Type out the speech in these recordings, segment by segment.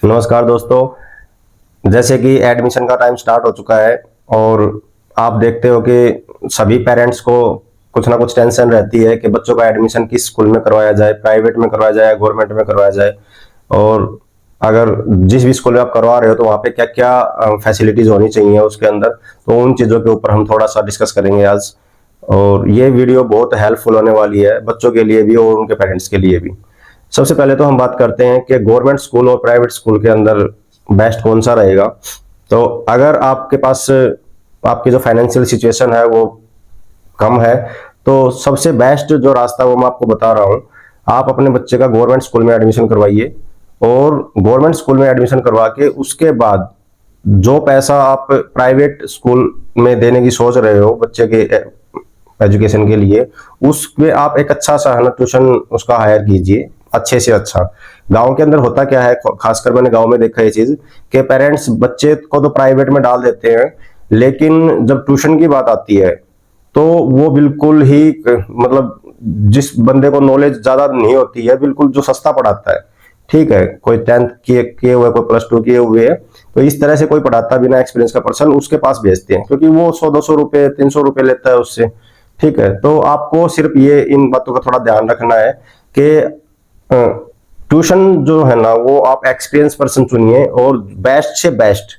नमस्कार दोस्तों, जैसे कि एडमिशन का टाइम स्टार्ट हो चुका है और आप देखते हो कि सभी पेरेंट्स को कुछ ना कुछ टेंशन रहती है कि बच्चों का एडमिशन किस स्कूल में करवाया जाए, प्राइवेट में करवाया जाए, गवर्नमेंट में करवाया जाए। और अगर जिस भी स्कूल में आप करवा रहे हो तो वहाँ पे क्या क्या फैसिलिटीज होनी चाहिए उसके अंदर, तो उन चीज़ों के ऊपर हम थोड़ा सा डिस्कस करेंगे आज। और ये वीडियो बहुत हेल्पफुल होने वाली है बच्चों के लिए भी और उनके पेरेंट्स के लिए भी। सबसे पहले तो हम बात करते हैं कि गवर्नमेंट स्कूल और प्राइवेट स्कूल के अंदर बेस्ट कौन सा रहेगा। तो अगर आपके पास आपकी जो फाइनेंशियल सिचुएशन है वो कम है, तो सबसे बेस्ट जो रास्ता वो मैं आपको बता रहा हूं। आप अपने बच्चे का गवर्नमेंट स्कूल में एडमिशन करवाइए और गवर्नमेंट स्कूल में एडमिशन करवा के उसके बाद जो पैसा आप प्राइवेट स्कूल में देने की सोच रहे हो बच्चे के एजुकेशन के लिए, उसमें आप एक अच्छा सा है ना ट्यूशन उसका हायर कीजिए, अच्छे से अच्छा। गांव के अंदर होता क्या है, खासकर मैंने गांव में देखा ये चीज कि पेरेंट्स बच्चे को तो प्राइवेट में डाल देते हैं, लेकिन जब ट्यूशन की बात आती है तो वो बिल्कुल ही मतलब जिस बंदे को नॉलेज ज्यादा नहीं होती है, बिल्कुल जो सस्ता पढ़ाता है, ठीक है, कोई 10th किए हुए, कोई +2 किए हुए है, तो इस तरह से कोई पढ़ाता बिना एक्सपीरियंस का पर्सन उसके पास भेजते हैं, क्योंकि वो 100-200 रुपए 300 रुपए लेता है उससे। ठीक है, तो आपको सिर्फ ये इन बातों का थोड़ा ध्यान रखना है कि ट्यूशन जो है ना वो आप एक्सपीरियंस पर्सन चुनिए और बेस्ट से बेस्ट।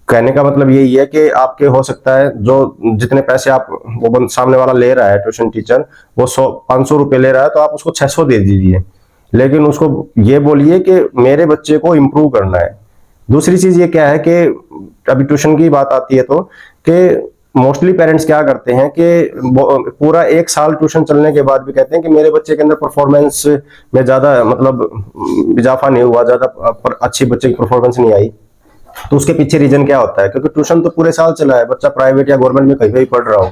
कहने का मतलब यही है कि आपके हो सकता है जो जितने पैसे आप वो सामने वाला ले रहा है ट्यूशन टीचर, वो 100-500 रुपए ले रहा है, तो आप उसको 600 दे दीजिए, लेकिन उसको ये बोलिए कि मेरे बच्चे को इम्प्रूव करना है। दूसरी चीज ये क्या है कि अभी ट्यूशन की बात आती है तो कि मोस्टली पेरेंट्स क्या करते हैं कि पूरा 1 साल ट्यूशन चलने के बाद भी कहते हैं कि मेरे बच्चे के अंदर परफॉर्मेंस में ज्यादा मतलब इजाफा नहीं हुआ, ज्यादा अच्छी बच्चे की परफॉर्मेंस नहीं आई। तो उसके पीछे रीजन क्या होता है, क्योंकि ट्यूशन तो पूरे साल चला है, बच्चा प्राइवेट या गवर्नमेंट में कहीं भी पढ़ रहा हो।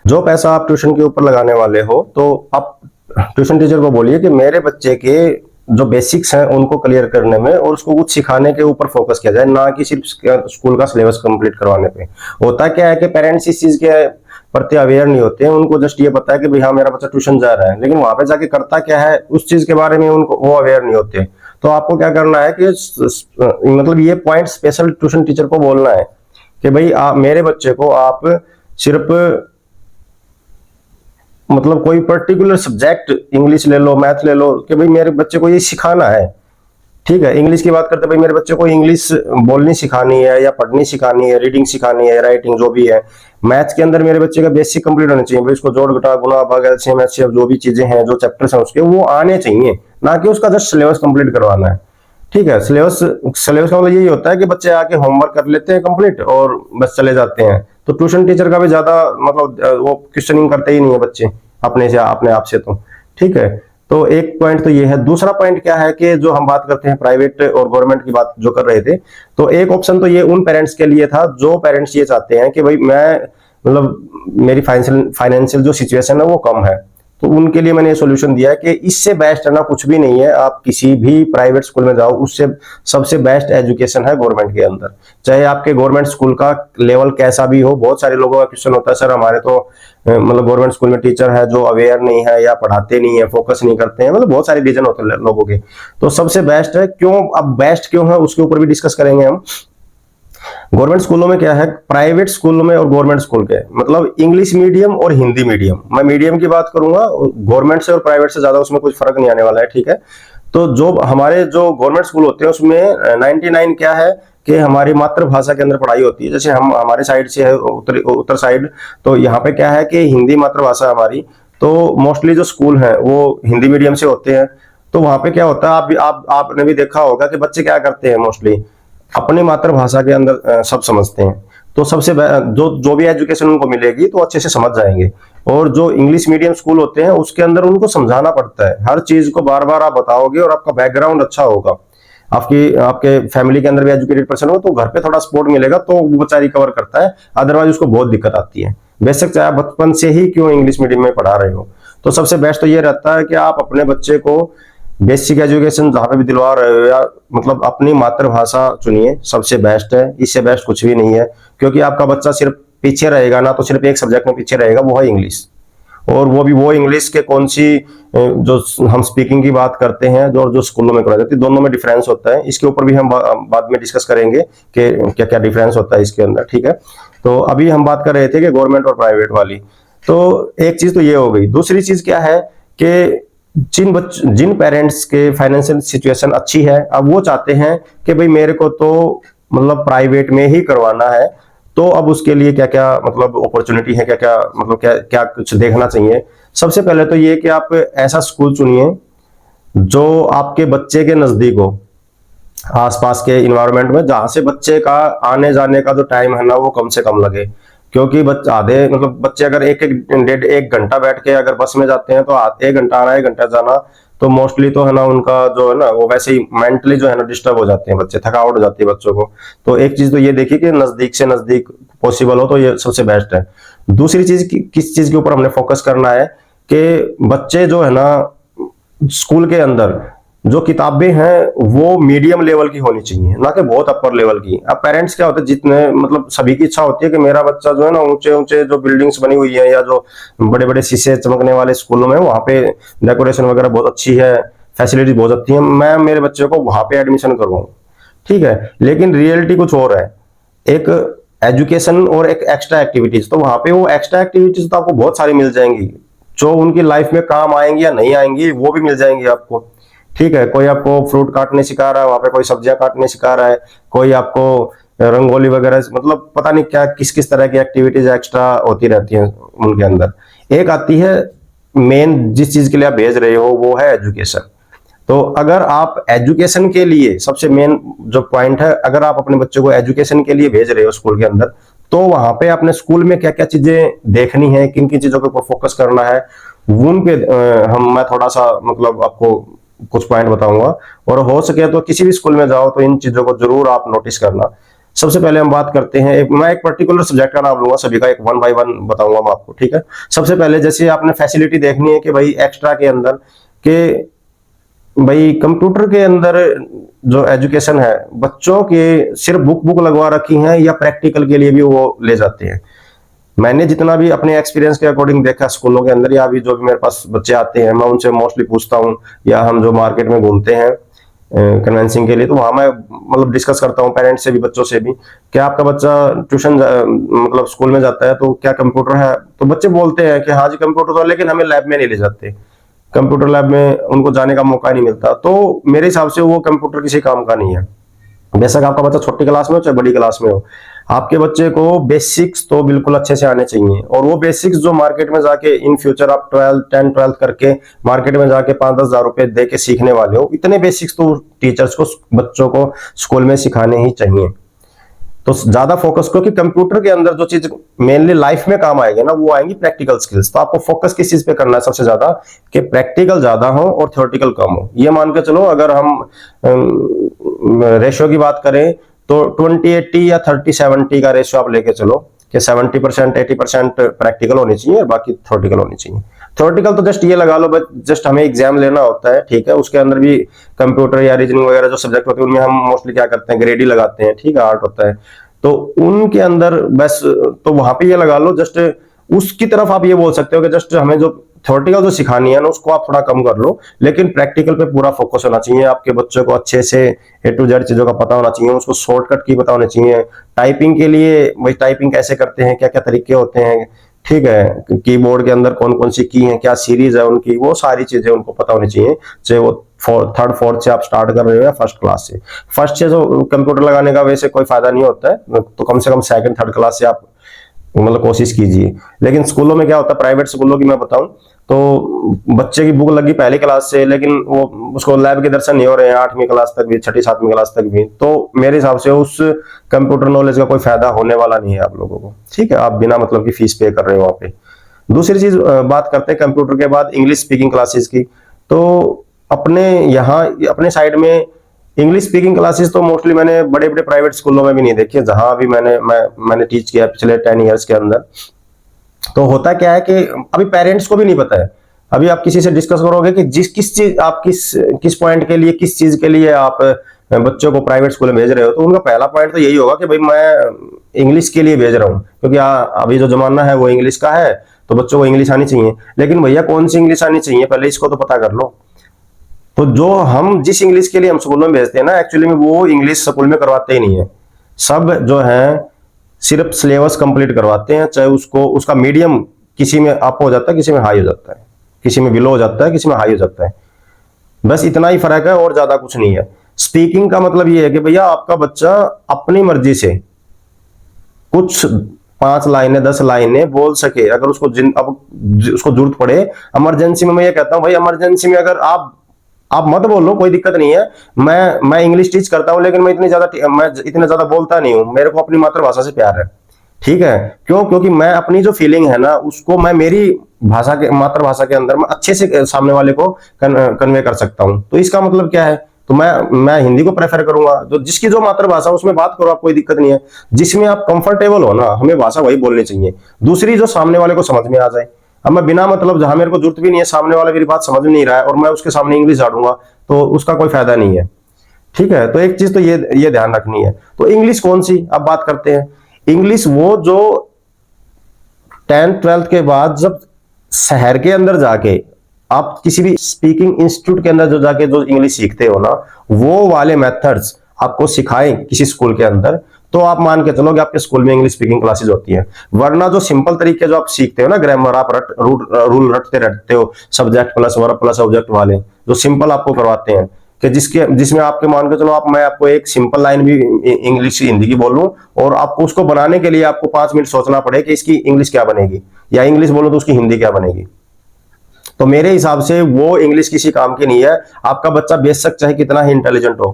जो पैसा आप ट्यूशन के ऊपर लगाने वाले हो, तो आप ट्यूशन टीचर को बोलिए कि मेरे बच्चे के जो बेसिक्स हैं उनको क्लियर करने में और उसको कुछ सिखाने के ऊपर फोकस किया जाए, ना कि सिर्फ स्कूल का सिलेबस कंप्लीट करवाने पे। होता क्या है कि पेरेंट्स इस चीज के प्रति अवेयर नहीं होते हैं, उनको जस्ट ये पता है कि भाई हाँ मेरा बच्चा ट्यूशन जा रहा है, लेकिन वहां पे जाके करता क्या है उस चीज के बारे में उनको वो अवेयर नहीं होते। तो आपको क्या करना है कि मतलब ये पॉइंट स्पेशल ट्यूशन टीचर को बोलना है कि भाई मेरे बच्चे को आप सिर्फ मतलब कोई पर्टिकुलर सब्जेक्ट, इंग्लिश ले लो, मैथ ले लो, कि भाई मेरे बच्चे को ये सिखाना है। ठीक है, इंग्लिश की बात करते हैं, भाई मेरे बच्चे को इंग्लिश बोलनी सिखानी है या पढ़नी सिखानी है, रीडिंग सिखानी है, राइटिंग जो भी है। मैथ्स के अंदर मेरे बच्चे का बेसिक कंप्लीट होना चाहिए, भाई उसको जोड़ घटा गुणा भाग एलसीएम एचसीएफ जो भी चीजें हैं, जो चैप्टर्स हैं उसके, वो आने चाहिए, ना कि उसका जस्ट सिलेबस कंप्लीट करवाना है। ठीक है, सिलेबस सिलेबस का मतलब यही होता है कि बच्चे आके होमवर्क कर लेते हैं कंप्लीट और बस चले जाते हैं। तो ट्यूशन टीचर का भी ज्यादा मतलब वो क्वेश्चनिंग करते ही नहीं है बच्चे अपने से, अपने आप से। तो ठीक है, तो एक पॉइंट तो ये है। दूसरा पॉइंट क्या है कि जो हम बात करते हैं प्राइवेट और गवर्नमेंट की बात जो कर रहे थे, तो एक ऑप्शन तो ये उन पेरेंट्स के लिए था जो पेरेंट्स ये चाहते हैं कि भाई मैं मतलब मेरी फाइनेंशियल जो सिचुएशन है वो कम है, तो उनके लिए मैंने ये सोल्यूशन दिया है कि इससे बेस्ट है ना कुछ भी नहीं है। आप किसी भी प्राइवेट स्कूल में जाओ, उससे सबसे बेस्ट एजुकेशन है गवर्नमेंट के अंदर, चाहे आपके गवर्नमेंट स्कूल का लेवल कैसा भी हो। बहुत सारे लोगों का क्वेश्चन होता है, सर हमारे तो मतलब गवर्नमेंट स्कूल में टीचर है जो अवेयर नहीं है या पढ़ाते नहीं है, फोकस नहीं करते हैं, मतलब बहुत सारे रीजन होते हैं लोगों के। तो सबसे बेस्ट है, क्यों अब बेस्ट क्यों है उसके ऊपर भी डिस्कस करेंगे हम। गवर्नमेंट स्कूलों में क्या है, प्राइवेट स्कूलों में और गवर्नमेंट स्कूल के मतलब इंग्लिश मीडियम और हिंदी मीडियम, मैं मीडियम की बात करूंगा, गवर्नमेंट से और प्राइवेट से ज्यादा उसमें कुछ फर्क नहीं आने वाला है। ठीक है, तो जो हमारे जो गवर्नमेंट स्कूल होते हैं उसमें 99 क्या है कि हमारी मातृभाषा के अंदर पढ़ाई होती है। जैसे हम हमारे साइड से है उत्तर साइड, तो यहाँ पे क्या है कि हिंदी मातृभाषा हमारी, तो मोस्टली जो स्कूल हैं वो हिंदी मीडियम से होते हैं। तो वहां पे क्या होता है, आपने भी देखा होगा कि बच्चे क्या करते हैं, मोस्टली अपनी मातृभाषा के अंदर सब समझते हैं। तो सबसे जो भी एजुकेशन उनको मिलेगी तो अच्छे से समझ जाएंगे। और जो इंग्लिश मीडियम स्कूल होते हैं उसके अंदर उनको समझाना पड़ता है, हर चीज को बार बार आप बताओगे और आपका बैकग्राउंड अच्छा होगा, आपकी आपके फैमिली के अंदर भी एजुकेटेड पर्सन हो, तो घर पे थोड़ा सपोर्ट मिलेगा तो वो बच्चा रिकवर करता है। अदरवाइज उसको बहुत दिक्कत आती है, बेशक चाहे बचपन से ही क्यों इंग्लिश मीडियम में पढ़ा रहे हो। तो सबसे बेस्ट तो ये रहता है कि आप अपने बच्चे को बेसिक एजुकेशन जहां पे भी दिलवा रहे हो या मतलब अपनी मातृभाषा चुनिए, सबसे बेस्ट है, इससे बेस्ट कुछ भी नहीं है। क्योंकि आपका बच्चा सिर्फ पीछे रहेगा ना, तो सिर्फ एक सब्जेक्ट में पीछे रहेगा, वो है इंग्लिश। और वो भी वो इंग्लिश के कौन सी जो हम स्पीकिंग की बात करते हैं जो स्कूलों में कराई जाती है, दोनों में डिफरेंस होता है। इसके ऊपर भी हम बाद में डिस्कस करेंगे कि क्या क्या डिफरेंस होता है इसके अंदर, ठीक है। तो अभी हम बात कर रहे थे कि गवर्नमेंट और प्राइवेट वाली। तो एक चीज तो ये हो गई। दूसरी चीज क्या है कि जिन पेरेंट्स के फाइनेंशियल सिचुएशन अच्छी है, अब वो चाहते हैं कि भाई मेरे को तो मतलब प्राइवेट में ही करवाना है, तो अब उसके लिए क्या क्या मतलब अपॉर्चुनिटी है, क्या क्या मतलब क्या क्या कुछ देखना चाहिए। सबसे पहले तो ये कि आप ऐसा स्कूल चुनिए जो आपके बच्चे के नजदीक हो, आसपास के इन्वायरमेंट में, जहां से बच्चे का आने जाने का जो टाइम है ना वो कम से कम लगे। क्योंकि बच्चे आधे मतलब बच्चे अगर एक घंटा बैठ के अगर बस में जाते हैं तो 1 घंटा आना 1 घंटा जाना, तो मोस्टली तो है ना उनका जो है ना वो वैसे ही मेंटली जो है ना डिस्टर्ब हो जाते हैं बच्चे, थकावट हो जाती है बच्चों को। तो एक चीज तो ये देखिए कि नजदीक से नजदीक पॉसिबल हो तो ये सबसे बेस्ट है। दूसरी चीज किस चीज के ऊपर हमने फोकस करना है कि बच्चे जो है ना स्कूल के अंदर जो किताबें हैं वो मीडियम लेवल की होनी चाहिए, ना कि बहुत अपर लेवल की। अब पेरेंट्स क्या होता है, जितने मतलब सभी की इच्छा होती है कि मेरा बच्चा जो है ना ऊंचे ऊंचे जो बिल्डिंग्स बनी हुई है या जो बड़े बड़े शीशे चमकने वाले स्कूलों में वहां पे डेकोरेशन वगैरह बहुत अच्छी है, फैसिलिटी बहुत अच्छी है, मैं मेरे बच्चे को वहां पे एडमिशन करवाऊं, ठीक है। लेकिन रियलिटी कुछ और है, एक एजुकेशन और एक एक्स्ट्रा एक्टिविटीज। तो वहां पे वो एक्स्ट्रा एक्टिविटीज तो आपको बहुत सारी मिल जाएंगी जो उनकी लाइफ में काम आएंगी या नहीं आएंगी, वो भी मिल जाएंगी आपको, ठीक है। कोई आपको फ्रूट काटने सिखा रहा है, वहां पे कोई सब्जियां काटने सिखा रहा है, कोई आपको रंगोली वगैरह, मतलब पता नहीं क्या किस किस तरह की एक्टिविटीज एक्स्ट्रा होती रहती हैं उनके अंदर। एक आती है मेन, जिस चीज के लिए आप भेज रहे हो वो है एजुकेशन। तो अगर आप एजुकेशन के लिए, सबसे मेन जो पॉइंट है, अगर आप अपने बच्चों को एजुकेशन के लिए भेज रहे हो स्कूल के अंदर, तो वहां पे अपने स्कूल में क्या क्या चीजें देखनी है, किन किन चीजों के ऊपर फोकस करना है, उन पे मैं थोड़ा सा मतलब आपको कुछ पॉइंट बताऊंगा। और हो सके तो किसी भी स्कूल में जाओ तो इन चीजों को जरूर आप नोटिस करना। सबसे पहले हम बात करते हैं, मैं एक पर्टिकुलर सब्जेक्ट का नाम लूंगा, सभी का एक 1 बाय 1 बताऊंगा मैं आपको, ठीक है। सबसे पहले जैसे आपने फैसिलिटी देखनी है कि भाई एक्स्ट्रा के अंदर के भाई कंप्यूटर के अंदर जो एजुकेशन है, बच्चों के सिर्फ बुक लगवा रखी है या प्रैक्टिकल के लिए भी वो ले जाते हैं। मैंने जितना भी अपने एक्सपीरियंस के अकॉर्डिंग देखा स्कूलों के अंदर, या अभी जो भी मेरे पास बच्चे आते हैं मैं उनसे मोस्टली पूछता हूँ, या हम जो मार्केट में घूमते हैं कन्वेंसिंग के लिए, तो वहां मैं मतलब डिस्कस करता हूँ पेरेंट्स से भी बच्चों से भी, क्या आपका बच्चा ट्यूशन मतलब स्कूल में जाता है तो क्या कंप्यूटर है, तो बच्चे बोलते हैं कि हाँ जी कंप्यूटर तो है, लेकिन हमें लैब में नहीं ले जाते, कंप्यूटर लैब में उनको जाने का मौका नहीं मिलता। तो मेरे हिसाब से वो कंप्यूटर किसी काम का नहीं है। बेशक आपका बच्चा छोटी क्लास में हो चाहे बड़ी क्लास में हो, आपके बच्चे को बेसिक्स तो बिल्कुल अच्छे से आने चाहिए। और वो बेसिक्स जो मार्केट में जाके इन फ्यूचर आप 10th-12th करके मार्केट में जाके 5-10 हजार रुपए दे के सीखने वाले हो, इतने बेसिक्स तो टीचर्स को बच्चों को स्कूल में सिखाने ही चाहिए। तो ज्यादा फोकस, क्योंकि कंप्यूटर के अंदर जो चीज मेनली लाइफ में काम आएगी ना वो आएंगी प्रैक्टिकल स्किल्स। तो आपको फोकस किस चीज पे करना है सबसे ज्यादा, कि प्रैक्टिकल ज्यादा हो और थ्योरेटिकल कम हो। ये मान के चलो अगर हम रेशियो की बात करें तो 20-80 या 30-70 का रेशियो आप लेके चलो, कि 70% 80% प्रैक्टिकल होनी चाहिए और बाकी थ्योरेटिकल होनी चाहिए। थ्योरेटिकल तो जस्ट ये लगा लो बस, जस्ट हमें एग्जाम लेना होता है, ठीक है। उसके अंदर भी कंप्यूटर या रीजनिंग वगैरह जो सब्जेक्ट होते हैं उनमें हम मोस्टली क्या करते हैं, ग्रेड ही लगाते हैं, ठीक है, आर्ट होता है तो उनके अंदर बस, तो वहां पे ये लगा लो जस्ट उसकी तरफ आप ये बोल सकते हो कि जस्ट हमें जो थ्योरेटिकल जो सिखानी है ना उसको आप थोड़ा कम कर लो, लेकिन प्रैक्टिकल पे पूरा फोकस होना चाहिए। आपके बच्चों को अच्छे से A to Z चीजों का पता होना चाहिए, उसको शॉर्टकट की पता होनी चाहिए। टाइपिंग के लिए भाई टाइपिंग कैसे करते हैं, क्या क्या तरीके होते हैं, ठीक है, कीबोर्ड के अंदर कौन कौन सी की है, क्या सीरीज है उनकी, वो सारी चीजें उनको पता होनी चाहिए। चाहे वो 3rd 4th से आप स्टार्ट कर रहे हो या फर्स्ट क्लास से। फर्स्ट से जो कंप्यूटर लगाने का वैसे कोई फायदा नहीं होता है, तो कम से कम 2nd 3rd क्लास से आप मतलब कोशिश कीजिए। लेकिन स्कूलों में क्या होता है, प्राइवेट स्कूलों की मैं बताऊं तो बच्चे की बुक लगी पहली क्लास से, लेकिन वो उसको लैब के दर्शन नहीं हो रहे हैं 8वीं क्लास तक भी, 6ठी 7वीं क्लास तक भी, तो मेरे हिसाब से उस कंप्यूटर नॉलेज का कोई फायदा होने वाला नहीं है आप लोगों को, ठीक है। आप बिना मतलब की फीस पे कर रहे हो वहां पे। दूसरी चीज बात करते हैं कंप्यूटर के बाद इंग्लिश स्पीकिंग क्लासेस की। तो अपने यहाँ अपने साइड में इंग्लिश स्पीकिंग क्लासेस तो मोस्टली मैंने बड़े बड़े प्राइवेट स्कूलों में भी नहीं देखी है, जहां भी मैंने टीच किया पिछले 10 ईयर्स के अंदर। तो होता क्या है कि अभी पेरेंट्स को भी नहीं पता है। अभी आप किसी से डिस्कस करोगे कि किस चीज आप किस पॉइंट के लिए, किस चीज के लिए आप बच्चों को प्राइवेट स्कूल में भेज रहे हो, तो उनका पहला पॉइंट तो यही होगा कि भाई मैं इंग्लिश के लिए भेज रहा हूँ, क्योंकि अभी जो जमाना है वो इंग्लिश का है, तो बच्चों को इंग्लिश आनी चाहिए। लेकिन भैया कौन सी इंग्लिश आनी चाहिए, पहले इसको तो पता कर लो। तो जो हम जिस इंग्लिश के लिए हम स्कूलों में भेजते हैं ना, एक्चुअली में वो इंग्लिश स्कूल में करवाते ही नहीं है। सब जो है सिर्फ सिलेबस कंप्लीट करवाते हैं, चाहे उसको उसका मीडियम किसी में अप हो जाता है, किसी में हाई हो जाता है, किसी में बिलो हो जाता है, किसी में हाई हो जाता है। बस इतना ही फर्क है और ज्यादा कुछ नहीं है। स्पीकिंग का मतलब ये है कि भैया आपका बच्चा अपनी मर्जी से कुछ 5 लाइनें 10 लाइनें बोल सके, अगर उसको अब उसको जरूरत पड़े इमरजेंसी में। मैं ये कहता हूं भाई इमरजेंसी में अगर आप मत बोलो, कोई दिक्कत नहीं है। मैं इंग्लिश टीच करता हूं, लेकिन मैं इतने ज्यादा बोलता नहीं हूं। मेरे को अपनी मातृभाषा से प्यार है, ठीक है। क्यों? क्योंकि मैं अपनी जो फीलिंग है ना, उसको मैं मेरी भाषा के मातृभाषा के अंदर मैं अच्छे से सामने वाले को कन्वे कर सकता हूं। तो इसका मतलब क्या है? तो मैं हिंदी को प्रेफर करूंगा। तो जिसकी जो मातृभाषा उसमें बात करो, आप, कोई दिक्कत नहीं है। जिसमें आप कंफर्टेबल हो ना, हमें भाषा वही बोलनी चाहिए, दूसरी जो सामने वाले को समझ में आ जाए। अब मैं बिना मतलब, जहां मेरे को जरूरत भी नहीं है, सामने वाला मेरी बात समझ नहीं रहा है और मैं उसके सामने इंग्लिश झाड़ूंगा, तो उसका कोई फायदा नहीं है, ठीक है। तो एक चीज तो ये ध्यान रखनी है। तो इंग्लिश कौन सी अब बात करते हैं। इंग्लिश वो जो 10th 12th के बाद जब शहर के अंदर जाके आप किसी भी स्पीकिंग इंस्टीट्यूट के अंदर जो जाके जो इंग्लिश सीखते हो ना, वो वाले मेथड्स आपको सिखाएं किसी स्कूल के अंदर, तो आप मान के चलो कि आपके स्कूल में इंग्लिश स्पीकिंग क्लासेस होती हैं। वरना जो सिंपल तरीके जो आप सीखते हो ना, ग्रामर आप रूल रटते हो, subject plus verb plus object वाले जो सिंपल आपको करवाते हैं, कि जिसमें आपके मान के चलो मैं आपको एक सिंपल लाइन भी इंग्लिश हिंदी की बोलूं, और आपको उसको बनाने के लिए आपको 5 मिनट सोचना पड़े कि इसकी इंग्लिश क्या बनेगी, या इंग्लिश बोलो तो उसकी हिंदी क्या बनेगी। तो मेरे हिसाब से वो इंग्लिश किसी काम की नहीं है। आपका बच्चा बेशक चाहे कितना ही इंटेलिजेंट हो,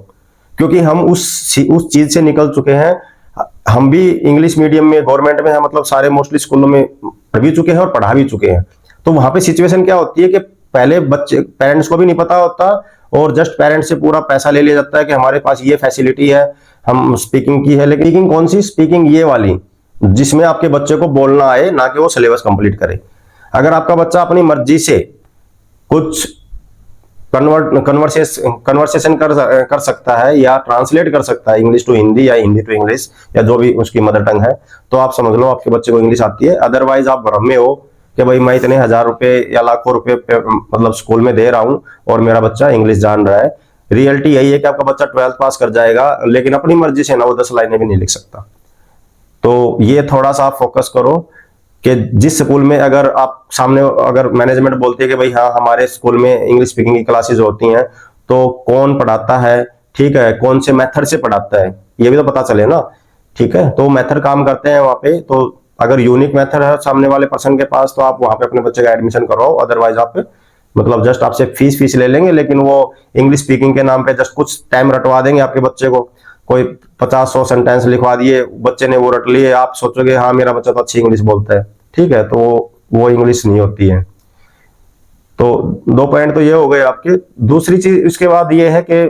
क्योंकि हम उस चीज से निकल चुके हैं। हम भी इंग्लिश मीडियम में गवर्नमेंट में है, मतलब सारे मोस्टली स्कूलों में पढ़ भी चुके हैं और पढ़ा भी चुके हैं। तो वहां पे सिचुएशन क्या होती है कि पहले बच्चे पेरेंट्स को भी नहीं पता होता, और जस्ट पेरेंट्स से पूरा पैसा ले लिया जाता है कि हमारे पास ये फैसिलिटी है, हम स्पीकिंग की है। लेकिन स्पीकिंग कौन सी? स्पीकिंग ये वाली जिसमें आपके बच्चे को बोलना आए, ना कि वो सिलेबस कंप्लीट करे। अगर आपका बच्चा अपनी मर्जी से कुछ कन्वर्सेशन कर सकता है, या ट्रांसलेट कर सकता है इंग्लिश टू हिंदी या हिंदी टू इंग्लिश, या जो भी उसकी मदर टंग है, तो आप समझ लो आपके बच्चे को इंग्लिश आती है। अदरवाइज आप भ्रम में हो कि भाई मैं इतने 1000 रुपए या लाखों रुपए मतलब स्कूल में दे रहा हूं और मेरा बच्चा इंग्लिश जान रहा है। रियलिटी यही है कि आपका बच्चा 12th पास कर जाएगा, लेकिन अपनी मर्जी से ना वो 10 लाइनें भी नहीं लिख सकता। तो ये थोड़ा सा आप फोकस करो कि जिस स्कूल में अगर आप सामने अगर मैनेजमेंट बोलती है कि भाई हाँ हमारे स्कूल में इंग्लिश स्पीकिंग की क्लासेस होती हैं, तो कौन पढ़ाता है, ठीक है, कौन से मेथड से पढ़ाता है, ये भी तो पता चले ना, ठीक है। तो मेथड काम करते हैं वहाँ पे। तो अगर यूनिक मेथड है सामने वाले पर्सन के पास, तो आप वहाँ पे अपने बच्चे का एडमिशन करवाओ। अदरवाइज आप मतलब जस्ट आपसे फीस ले लेंगे, लेकिन वो इंग्लिश स्पीकिंग के नाम पे जस्ट कुछ टाइम रटवा देंगे आपके बच्चे को। कोई 50-100 सेंटेंस लिखवा दिए, बच्चे ने वो रट लिए, आप सोचोगे हाँ मेरा बच्चा तो अच्छी इंग्लिश बोलता है, ठीक है। तो वो इंग्लिश नहीं होती है। तो 2 पॉइंट तो ये हो गए आपके। दूसरी चीज इसके बाद ये है कि